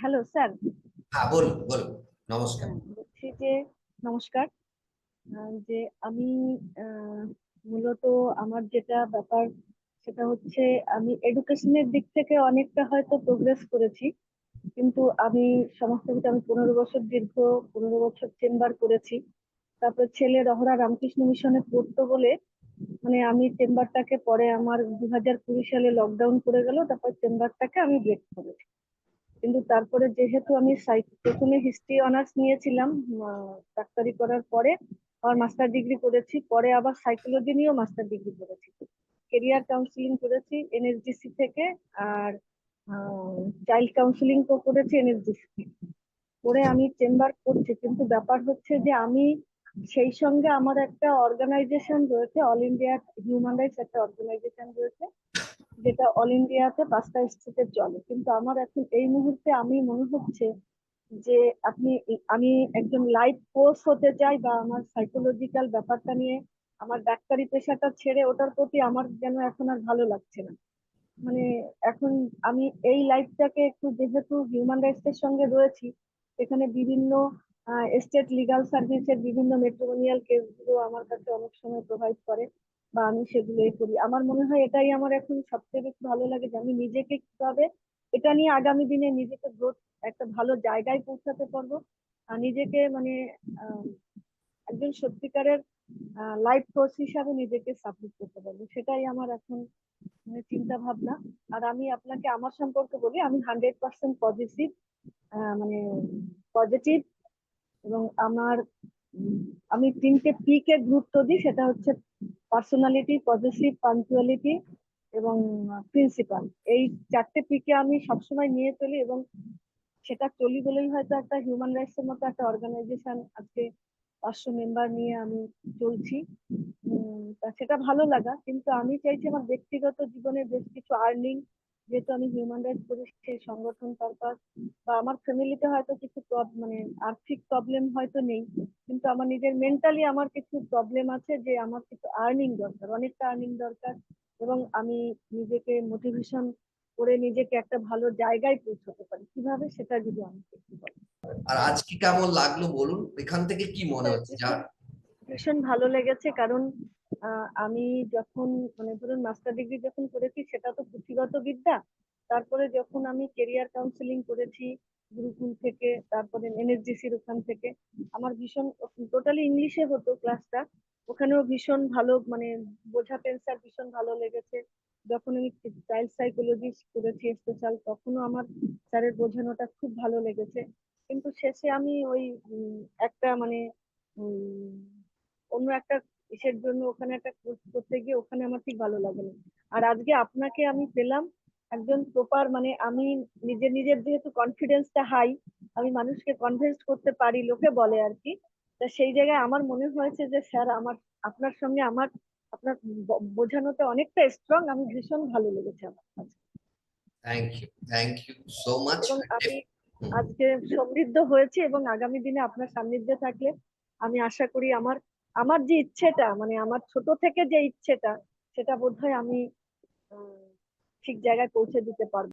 Hello sir. হ্যাঁ, বলুন বলুন। নমস্কার। বলছি যে নমস্কার। যে আমি মূলত আমার যেটা ব্যাপার সেটা হচ্ছে আমি এডুকেশনের দিক থেকে অনেকটা হয়তো প্রোগ্রেস করেছি, কিন্তু আমি সমস্ত কিছু আমি 15 বছর দীর্ঘ 15 বছর চেম্বার করেছি। তারপর ছেলে রহরা রামকৃষ্ণ মিশনে পড়তো বলে মানে আমি চেম্বারটাকে পরে আমার 2020 সালে লকডাউন করে গেল, তারপর চেম্বারটাকে আমি ব্রেক করেছি। কিন্তু তারপরে যেহেতু আমি প্রথমে হিস্ট্রি অনার্স নিয়েছিলাম, ডাক্তারি করার পরে আমার মাস্টার ডিগ্রি করেছি, পরে আবার সাইকোলজি নিয়েও মাস্টার ডিগ্রি করেছি, কেরিয়ার কাউন্সিলিং করেছি এনএসডিসি থেকে, আর চাইল্ড কাউন্সিলিং তো করেছি এনএসডিসি করে। আমি চেম্বার করছি, কিন্তু ব্যাপার হচ্ছে যে আমি সেই সঙ্গে আমার একটা অর্গানাইজেশন রয়েছে, অল ইন্ডিয়া হিউম্যান রাইটস একটা অর্গানাইজেশন রয়েছে, যেটা অল ইন্ডিয়াতে 5টা স্টেটে চলে। কিন্তু আমার এখন এই মুহূর্তে আমি মনে হচ্ছে যে আমি একজন লাইফ কোচ হতে চাই, বা আমার সাইকোলজিক্যাল ব্যাপারটা নিয়ে আমার ডাক্তারি পেশাটা ছেড়ে ওটার প্রতি আমার যেন এখন আর ভালো লাগছে না। মানে এখন আমি এই লাইফটাকে একটু, যেহেতু হিউম্যান রাইটস এর সঙ্গে রয়েছি, এখানে বিভিন্ন স্টেট লিগাল সার্ভিসের বিভিন্ন মেট্রোপলিয়ান কেসগুলো আমার কাছে অনেক সময় প্রোভাইড করে, বা আমি সেগুলো করি। আমার মনে হয় এটাই আমার এখন সবচেয়ে বেশি ভালো লাগে, যে আমি নিজেকে কিভাবে এটা নিয়ে আগামী দিনে নিজেকে গ্রোথ একটা ভালো জায়গায় পৌঁছাতে পারবো, আর নিজেকে মানে আহ, একজন সত্যিকারের লাইফ কোচ হিসাবে নিজেকে সাবমিট করতে পারবো, সেটাই আমার এখন মানে চিন্তা ভাবনা। আর আমি আপনাকে আমার সম্পর্কে বলি, আমি 100% পজিটিভ, মানে পজিটিভ। এবং আমি 3টে পি কে গুরুত্ব দিই, সেটা হচ্ছে পার্সোনালিটি, পজিটিভ, পাঞ্চুয়ালিটি এবং প্রিন্সিপাল। এই 4টে পি কে আমি সবসময় নিয়ে চলি, এবং সেটা চলি বলেই হয়তো একটা হিউম্যান রাইটস এর মতো একটা অর্গানাইজেশন আজকে 500 মেম্বার নিয়ে আমি চলছি। তা সেটা ভালো লাগা, কিন্তু আমি চাইছি আমার ব্যক্তিগত জীবনে বেশ কিছু আর্নিং, যেহেতু আমি হিউম্যান রাইটস করি সেই সংগঠন পারপাস, বা আমার ফ্যামিলিতে হয়তো কিছু মানে আর্থিক প্রবলেম হয়তো নেই, কিন্তু আমার নিজের মেন্টালি আমার কিছু প্রবলেম আছে, যে আমার কিছু আর্নিং দরকার, অনেকটা আর্নিং দরকার। এবং আমি নিজেকে মোটিভেশন করে নিজেকে একটা ভালো জায়গায় পৌঁছাতে পারি, কিভাবে সেটা যদি আমাকে একটু বলেন। আর আজকে কেমন লাগলো বলুন, এখান থেকে কি মনে স্যার, হচ্ছে যা? ভীষণ ভীষণ ভালো লেগেছে, কারণ আমি যখন মানে ধরুন মাস্টার ডিগ্রি যখন করেছি সেটা তো পুঁথিগত বিদ্যা, তারপরে যখন আমি কেরিয়ার কাউন্সিলিং করেছি গুরুকুল থেকে, তারপরে এনএসডিসির ওখান থেকে, আমার ভীষণ টোটালি ইংলিশে হতো ক্লাসটা, ওখানেও ভীষণ ভালো মানে বোঝাতেন স্যার, ভীষণ ভালো লেগেছে। যখন আমি চাইল্ড সাইকোলজি করেছি স্পেশাল, তখনও আমার স্যারের বোঝানোটা খুব ভালো লেগেছে। কিন্তু শেষে আমি ওই একটা মানে উম, অন্য একটা ইসের জন্য ওখানে একটা কোর্স করতে গিয়ে ওখানে আমার ঠিক ভালো লাগেনি। আর আজকে আপনাকে আমি পেলাম, একজন প্রপার মানে আমি নিজের নিজের যেহেতু কনফিডেন্সটা হাই, আমি মানুষকে কনভিন্স করতে পারি, লোকে বলে আর কি। তা সেই জায়গায় আমার মনে হয়েছে যে স্যার আমার আপনার সঙ্গে আমার আপনার বোঝানোটা অনেকটা স্ট্রং, আমি ভীষণ ভালো লেগেছে আমার কাছে। Thank you so much. এবং আমি আজকে সমৃদ্ধ হয়েছি, এবং আগামী দিনে আপনার সান্নিধ্যে থাকলে আমি আশা করি আমার আমার যে ইচ্ছেটা মানে আমার ছোট থেকে যে ইচ্ছেটা, সেটা বোধহয় আমি ঠিক জায়গায় পৌঁছে দিতে পারবো।